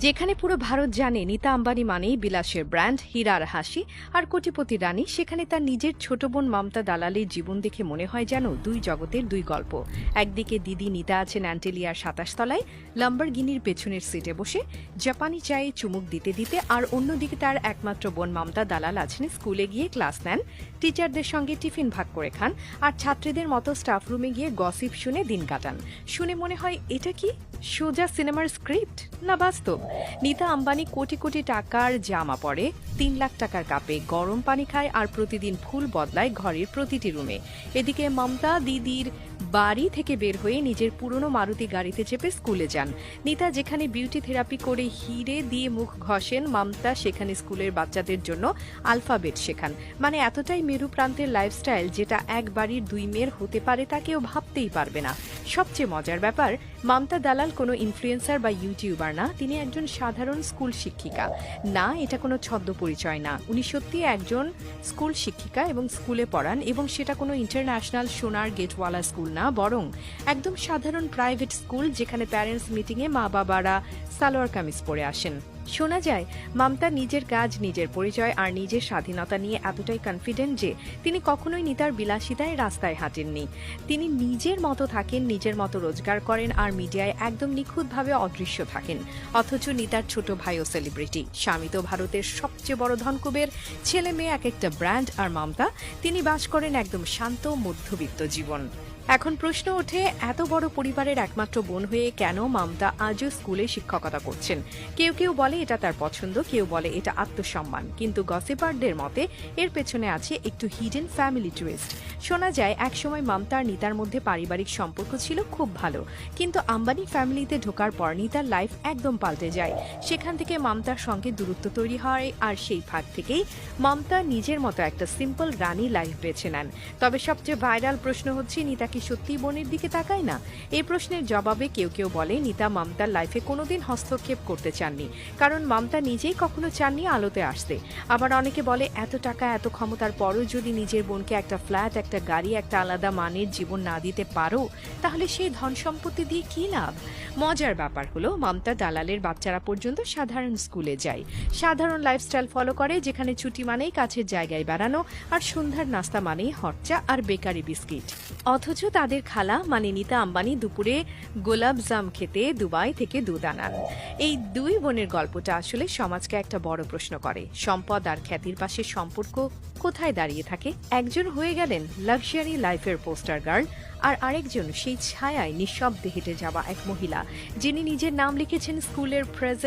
যেখানে পুরো ভারত জানে নীতা আম্বানি মানেই বিলাসের ব্র্যান্ড, হীরার হাসি আর কোটিপতি রানী, সেখানে তার নিজের ছোট বোন মমতা দালালের জীবন দেখে মনে হয় যেন দুই জগতের দুই গল্প। একদিকে দিদি নীতা আছেন অ্যান্টেলিয়ার ২৭ তলায় লাম্বরগিনির পেছনের সিটে বসে জাপানি চায়ে চুমুক দিতে দিতে, আর অন্যদিকে তার একমাত্র বোন মমতা দালাল আছেন স্কুলে গিয়ে ক্লাস নেন, টিচারদের সঙ্গে টিফিন ভাগ করে খান, আর ছাত্রীদের মতো স্টাফ রুমে গিয়ে গসিপ শুনে দিন কাটান। শুনে মনে হয় এটা কি সোজা সিনেমার স্ক্রিপ্ট না বাস্তব? নীতা আম্বানি কোটি কোটি টাকার জামা পরে, ৩ লাখ টাকার কাপে গরম পানি খায়, আর প্রতিদিন ফুল বদলায় ঘরের প্রতিটি রুমে। এদিকে মমতা দিদির বাড়ি থেকে বের হয়ে নিজের পুরনো মারুতি গাড়িতে চেপে স্কুলে যান। নীতা যেখানে বিউটি থেরাপি করে হিরে দিয়ে মুখ ঘষেন, মমতা সেখানে স্কুলের বাচ্চাদের জন্য আলফাবেট শেখান। মানে এতটাই মেরু প্রান্তের লাইফস্টাইল, যেটা এক বাড়ির দুই মেয়ের হতে পারে তা কেউ ভাবতেই পারবে না। সবচেয়ে মজার ব্যাপার, মমতা দালাল কোনো ইনফ্লুয়েন্সার বা ইউটিউবার না, তিনি একজন সাধারণ স্কুল শিক্ষিকা। না, এটা কোনো ছদ্ম পরিচয় না, উনি সত্যি একজন স্কুল শিক্ষিকা এবং স্কুলে পড়ান, এবং সেটা কোনো ইন্টারন্যাশনাল সোনার গেটওয়ালা স্কুল না, বরং একদম সাধারণ প্রাইভেট স্কুল, যেখানে প্যারেন্টস মিটিংয়ে মা বাবারা সালোয়ার কামিজ পরে আসেন। শোনা যায় মমতা নিজের কাজ, নিজের পরিচয় আর নিজের স্বাধীনতা নিয়ে এতটাই কনফিডেন্ট যে তিনি কখনোই নীতার বিলাসিতায় রাস্তায় হাঁটেননি। তিনি নিজের মতো থাকেন, নিজের মতো রোজগার করেন, আর মিডিয়ায় একদম নিখুঁতভাবে অদৃশ্য থাকেন। অথচ নীতার ছোট ভাইও সেলিব্রিটি, স্বামী তো ভারতের সবচেয়ে বড় ধনকুবের, ছেলে মেয়ে এক একটা ব্র্যান্ড, আর মমতা তিনি বাস করেন একদম শান্ত মধ্যবিত্ত জীবন। এখন প্রশ্ন ওঠে, এত বড় পরিবারের একমাত্র বোন হয়ে কেন মমতা আজও স্কুলে শিক্ষকতা করছেন? কেউ কেউ বলে এটা তার পছন্দ, কেউ বলে এটা আত্মসম্মান, কিন্তু গসিপারদের মতে এর পেছনে আছে একটু হিডেন ফ্যামিলি টুইস্ট। শোনা যায় একসময় মমতা আর নীতার মধ্যে পারিবারিক সম্পর্ক ছিল খুব ভালো, কিন্তু আম্বানি ফ্যামিলিতে ঢোকার পর নীতার লাইফ একদম পাল্টে যায়। সেখান থেকে মমতার সঙ্গে দূরত্ব তৈরি হয়, আর সেই ফাঁক থেকেই মমতা নিজের মতো একটা সিম্পল রানী লাইফ বেছে নেন। তবে সবচেয়ে ভাইরাল প্রশ্ন হচ্ছে, নীতা কি সত্যি বোনের দিকে তাকায় না? এই প্রশ্নের জবাবে কেউ কেউ বলে নীতা মমতার লাইফে কোনোদিন হস্তক্ষেপ করতে চাননি, কারণ মমতা নিজেই কখনো চাননি আলোতে আসতে। আবার অনেকে বলে এত টাকা এত ক্ষমতার পরও যদি নিজের বোনকে একটা ফ্ল্যাট, একটা গাড়ি, একটা আলাদা মানের জীবন না দিতে পারো, তাহলে সেই ধন সম্পত্তি দিয়ে কি লাভ? মজার ব্যাপার হলো, মমতা দালালের বাচ্চারা পর্যন্ত সাধারণ স্কুলে যায়, সাধারণ লাইফস্টাইল ফলো করে, যেখানে ছুটি মানেই কাছের জায়গায় বেড়ানো, আর সন্ধ্যার নাস্তা মানেই হট চা আর বেকারি বিস্কিট। অথচ তাদের খালা মানে নীতা আম্বানি দুপুরে গোলাপ জাম খেতে দুবাই থেকে দুধ আনান। এই দুই বোনের গল্পটা আসলে সমাজকে একটা বড় প্রশ্ন করে, সম্পদ আর খ্যাতির পাশে সম্পর্ক কোথায় দাঁড়িয়ে থাকে? একজন হয়ে গেলেন লাক্সারি লাইফের পোস্টার গার্ল, আর আরেকজন সেই ছায়ায় নিঃশব্দে হেঁটে যাওয়া এক মহিলা, যিনি নিজের নাম লিখেছেন স্কুলের প্রেজেন্ট